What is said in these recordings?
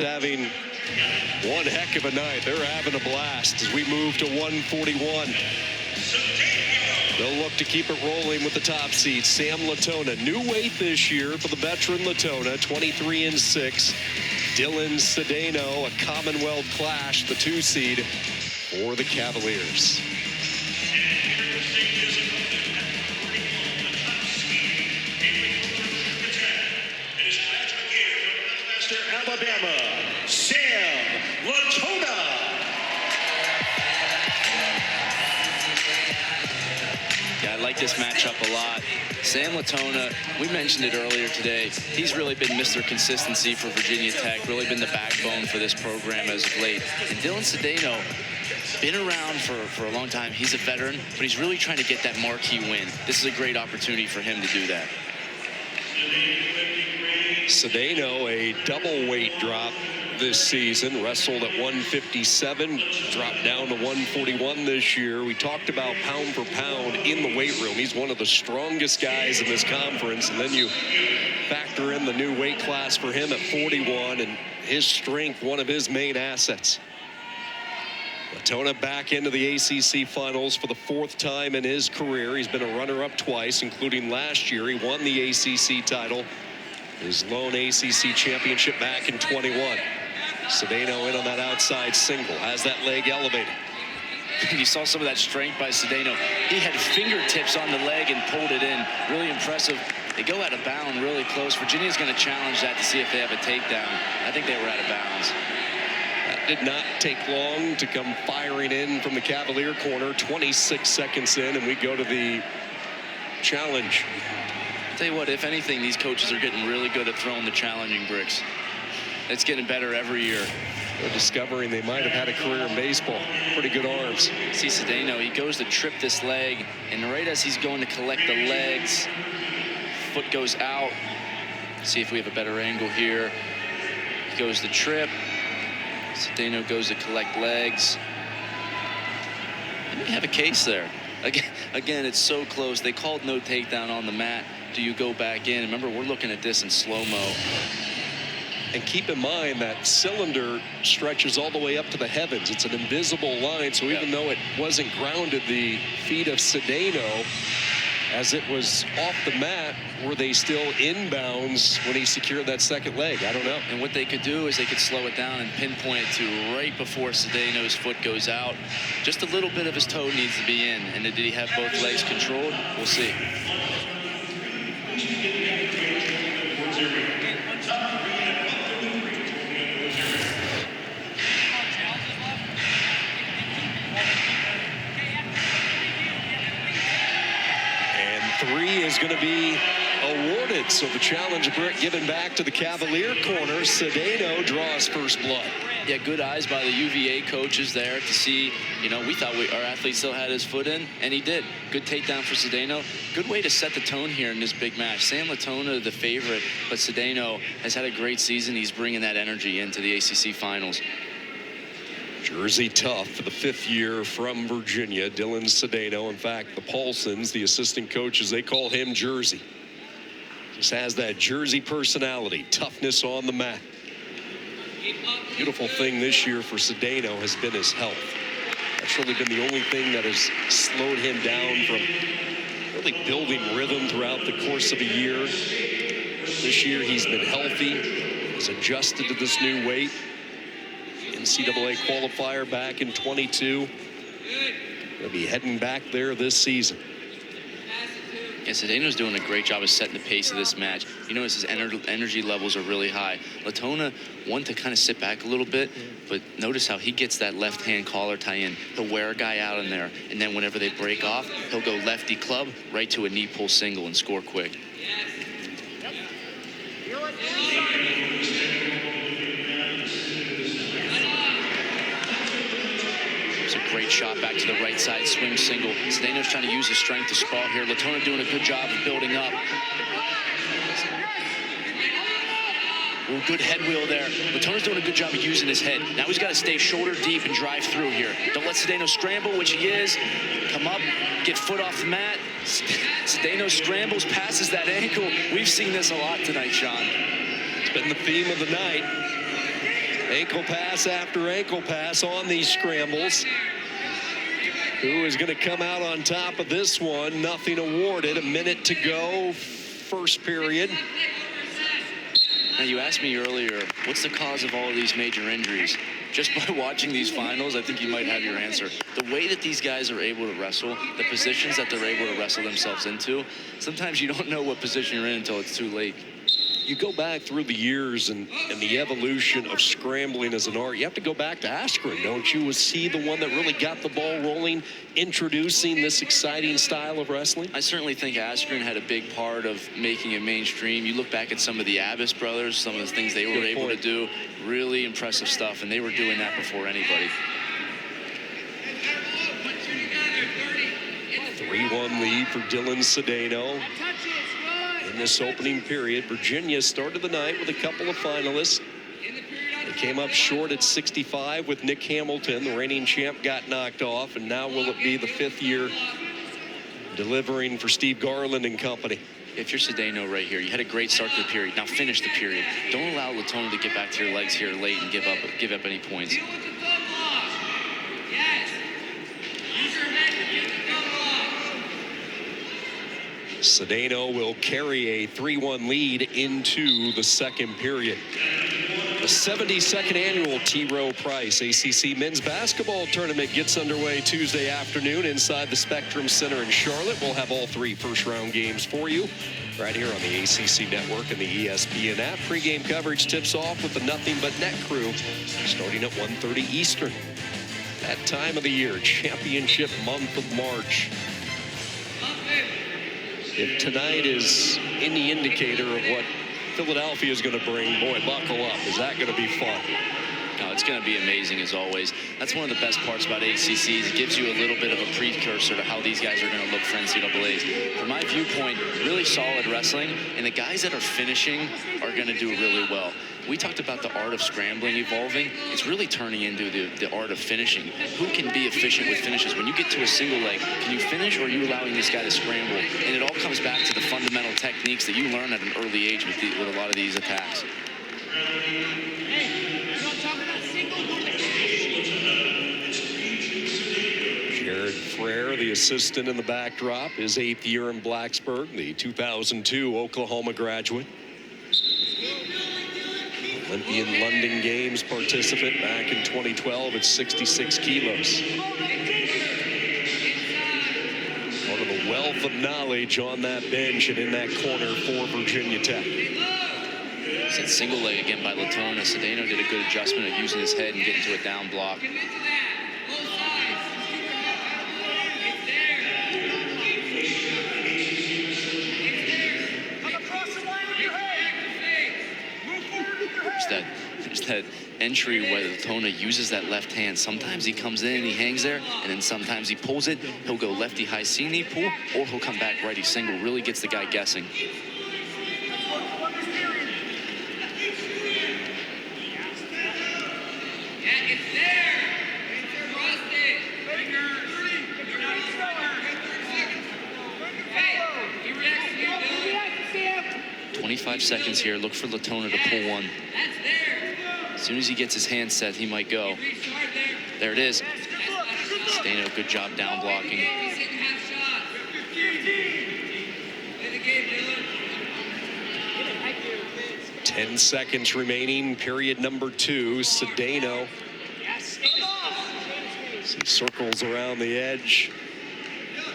Having one heck of a night. They're having a blast as we move to 141. They'll look to keep it rolling with the top seed. Sam Latona, new weight this year for the veteran Latona, 23-6. Dylan Cedeno, a Commonwealth clash, the 2 seed for the Cavaliers. Alabama, Sam Latona. Yeah, I like this matchup a lot. Sam Latona, we mentioned it earlier today. He's really been Mr. Consistency for Virginia Tech, really been the backbone for this program as of late. And Dylan Cedeno, been around for a long time. He's a veteran, but he's really trying to get that marquee win. This is a great opportunity for him to do that. Cedeno, a double weight drop this season, wrestled at 157, dropped down to 141 this year. We talked about pound for pound in the weight room. He's one of the strongest guys in this conference, and then you factor in the new weight class for him at 41, and his strength, one of his main assets. Latona back into the ACC finals for the 4th time in his career. He's been a runner-up twice, including last year. He won the ACC title, his lone ACC championship back in 21. Cedeno in on that outside single, has that leg elevated. You saw some of that strength by Cedeno. He had fingertips on the leg and pulled it in. Really impressive. They go out of bounds really close. Virginia's going to challenge that to see if they have a takedown. I think they were out of bounds. That did not take long to come firing in from the Cavalier corner. 26 seconds in, and we go to the challenge. I'll tell you what, if anything, these coaches are getting really good at throwing the challenging bricks. It's getting better every year. They're discovering they might have had a career in baseball. Pretty good arms. See Cedeno, he goes to trip this leg, and right as he's going to collect the legs, foot goes out. See if we have a better angle here. He goes to trip. Cedeno goes to collect legs. And we have a case there. Again, it's so close. They called no takedown on the mat. Do you go back in? Remember, we're looking at this in slow-mo. And keep in mind that cylinder stretches all the way up to the heavens. It's an invisible line, so even though it wasn't grounded, the feet of Cedeno, as it was off the mat, were they still inbounds when he secured that second leg? I don't know. And what they could do is they could slow it down and pinpoint it to right before Cedeno's foot goes out. Just a little bit of his toe needs to be in. And did he have both legs controlled? We'll see. Three is going to be awarded. So the challenge brick given back to the Cavalier corner. Cedeno draws first blood. Yeah, good eyes by the UVA coaches there to see, we thought our athlete still had his foot in, and he did. Good takedown for Cedeno. Good way to set the tone here in this big match. Sam Latona, the favorite, but Cedeno has had a great season. He's bringing that energy into the ACC finals. Jersey tough for the 5th year from Virginia, Dylan Cedeno. In fact, the Paulsons, the assistant coaches, they call him Jersey. Just has that Jersey personality, toughness on the mat. Beautiful thing this year for Cedeno has been his health. That's really been the only thing that has slowed him down from really building rhythm throughout the course of a year. This year he's been healthy, he's adjusted to this new weight. NCAA qualifier back in 22. They'll be heading back there this season. Yeah, Cedeno's doing a great job of setting the pace of this match. You notice his energy levels are really high. Latona wanted to kind of sit back a little bit, but notice how he gets that left-hand collar tie-in. He'll wear a guy out in there, and then whenever they break off, he'll go lefty club right to a knee pull single and score quick. Great shot back to the right side, swing single. Cedeno's trying to use his strength to sprawl here. Latona doing a good job of building up. Ooh, good head wheel there. Latona's doing a good job of using his head. Now he's got to stay shoulder deep and drive through here. Don't let Cedeno scramble, which he is. Come up, get foot off the mat. Cedeno scrambles, passes that ankle. We've seen this a lot tonight, Sean. It's been the theme of the night. Ankle pass after ankle pass on these scrambles. Who is going to come out on top of this one? Nothing awarded. A minute to go, first period. Now, you asked me earlier, what's the cause of all of these major injuries? Just by watching these finals, I think you might have your answer. The way that these guys are able to wrestle, the positions that they're able to wrestle themselves into, sometimes you don't know what position you're in until it's too late. You go back through the years and the evolution of scrambling as an art. You have to go back to Askren, don't you? Was he the one that really got the ball rolling, introducing this exciting style of wrestling? I certainly think Askren had a big part of making it mainstream. You look back at some of the Abbas brothers, some of the things they were able to do, really impressive stuff, and they were doing that before anybody. 3-1 lead for Dylan Cedeno. In this opening period, Virginia started the night with a couple of finalists. They came up short at 65 with Nick Hamilton. The reigning champ got knocked off, and now will it be the 5th year delivering for Steve Garland and company? If you're Cedeno right here, you had a great start to the period. Now finish the period. Don't allow Latona to get back to your legs here late and give up any points. Cedeno will carry a 3-1 lead into the second period. The 72nd annual T. Rowe Price ACC men's basketball tournament gets underway Tuesday afternoon inside the Spectrum Center in Charlotte. We'll have all 3 first-round games for you right here on the ACC Network and the ESPN app. Pre-game coverage tips off with the Nothing But Net crew starting at 1:30 Eastern. That time of the year, championship month of March. If tonight is any indicator of what Philadelphia is going to bring, boy, buckle up. Is that going to be fun? No, it's going to be amazing as always. That's one of the best parts about ACCs. It gives you a little bit of a precursor to how these guys are going to look for NCAAs. From my viewpoint, really solid wrestling, and the guys that are finishing are going to do really well. We talked about the art of scrambling evolving. It's really turning into the art of finishing. Who can be efficient with finishes? When you get to a single leg, can you finish, or are you allowing this guy to scramble? And it all comes back to the fundamental techniques that you learn at an early age with a lot of these attacks. Jared Frere, the assistant in the backdrop, his 8th year in Blacksburg, the 2002 Oklahoma graduate. Olympian London Games participant back in 2012 at 66 kilos. Part of the wealth of knowledge on that bench and in that corner for Virginia Tech. It's that single leg again by Latona. Cedeno did a good adjustment of using his head and getting to a down block. There's that entry where Latona uses that left hand. Sometimes he comes in and he hangs there, and then sometimes he pulls it. He'll go lefty high C knee pull, or he'll come back righty single. Really gets the guy guessing. It's there. 25 seconds here. Look for Latona to pull one. As soon as he gets his hand set, he might go. There it is. Cedeno, good job down blocking. 10 seconds remaining, period number 2. Cedeno. As he circles around the edge.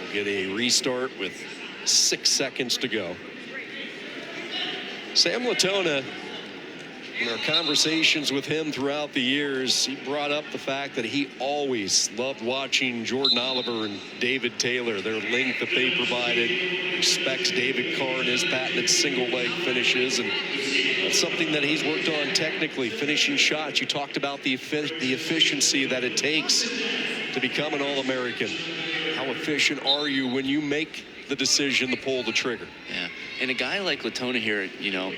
We'll get a restart with 6 seconds to go. Sam Latona, in our conversations with him throughout the years, he brought up the fact that he always loved watching Jordan Oliver and David Taylor, their length that they provided, respects David Carr and his patented single leg finishes, and that's something that he's worked on technically, finishing shots. You talked about the efficiency that it takes to become an All-American. How efficient are you when you make the decision to pull the trigger? Yeah, and a guy like Latona here, you know,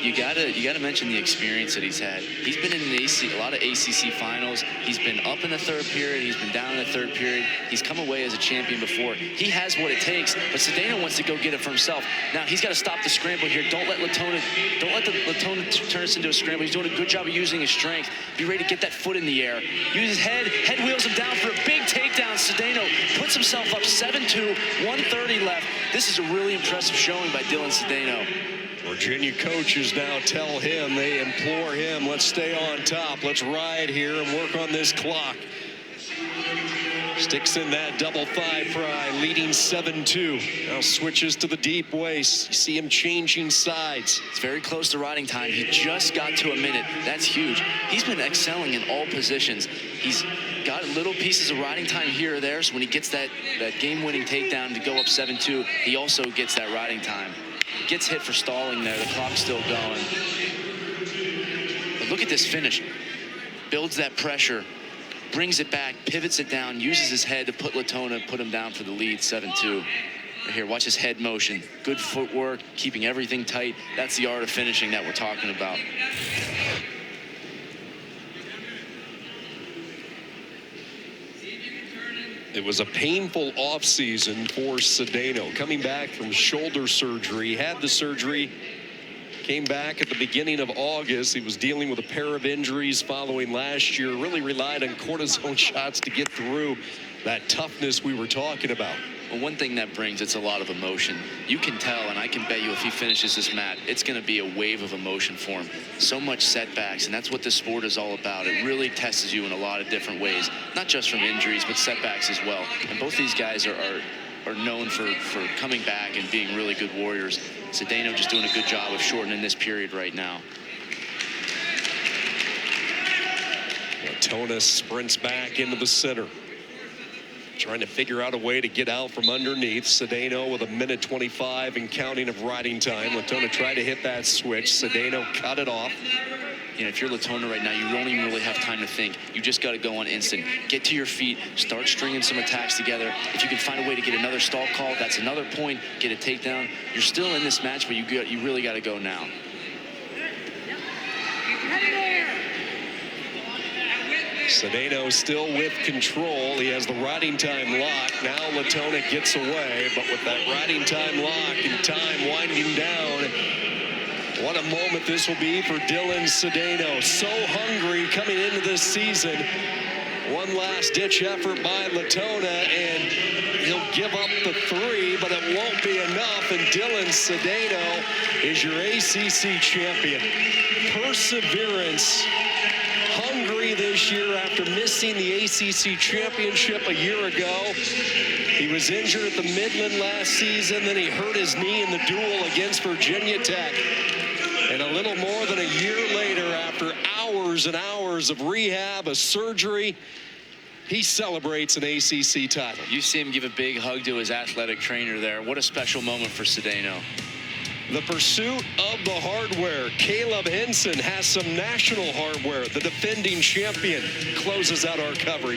you gotta mention the experience that he's had. He's been in a lot of ACC finals. He's been up in the third period. He's been down in the third period. He's come away as a champion before. He has what it takes, but Cedeno wants to go get it for himself. Now he's got to stop the scramble here. Don't let Latona turn this into a scramble. He's doing a good job of using his strength. Be ready to get that foot in the air. Use his head wheels him down for a big takedown. Cedeno puts himself up 7-2, 130 left. This is a really impressive showing by Dylan Cedeno. Virginia coaches now tell him, they implore him, let's stay on top. Let's ride here and work on this clock. Sticks in that double thigh pry, leading 7-2. Now switches to the deep waist. You see him changing sides. It's very close to riding time. He just got to a minute. That's huge. He's been excelling in all positions. He's got little pieces of riding time here or there, so when he gets that game-winning takedown to go up 7-2, he also gets that riding time. Gets hit for stalling there. The clock's still going. But look at this finish. Builds that pressure. Brings it back, pivots it down, uses his head to put Latona, put him down for the lead, 7-2. Right here, watch his head motion. Good footwork, keeping everything tight. That's the art of finishing that we're talking about. It was a painful offseason for Cedeno. Coming back from shoulder surgery, had the surgery, came back at the beginning of August. He was dealing with a pair of injuries following last year. Really relied on cortisone shots to get through that toughness we were talking about. Well, one thing that brings, it's a lot of emotion. You can tell, and I can bet you if he finishes this match, it's going to be a wave of emotion for him. So much setbacks, and that's what this sport is all about. It really tests you in a lot of different ways, not just from injuries, but setbacks as well. And both these guys are known for coming back and being really good warriors. Cedeno just doing a good job of shortening this period right now. Latona sprints back into the center, trying to figure out a way to get out from underneath. Cedeno with 1:25 and counting of riding time. Latona tried to hit that switch. Cedeno cut it off. You know, if you're Latona right now, you don't even really have time to think. You just got to go on instant. Get to your feet, start stringing some attacks together. If you can find a way to get another stall call, that's another point. Get a takedown. You're still in this match, but you really got to go now. Cedeno still with control. He has the riding time lock. Now Latona gets away, but with that riding time lock and time winding down, what a moment this will be for Dylan Cedeno. So hungry coming into this season. One last ditch effort by Latona, and he'll give up the 3, but it won't be enough. And Dylan Cedeno is your ACC champion. Perseverance. Hungry this year after missing the ACC championship a year ago. He was injured at the Midland last season, then he hurt his knee in the duel against Virginia Tech. And a little more than a year later, after hours and hours of rehab, a surgery, he celebrates an ACC title. You see him give a big hug to his athletic trainer there. What a special moment for Cedeno. The pursuit of the hardware. Caleb Henson has some national hardware. The defending champion closes out our coverage.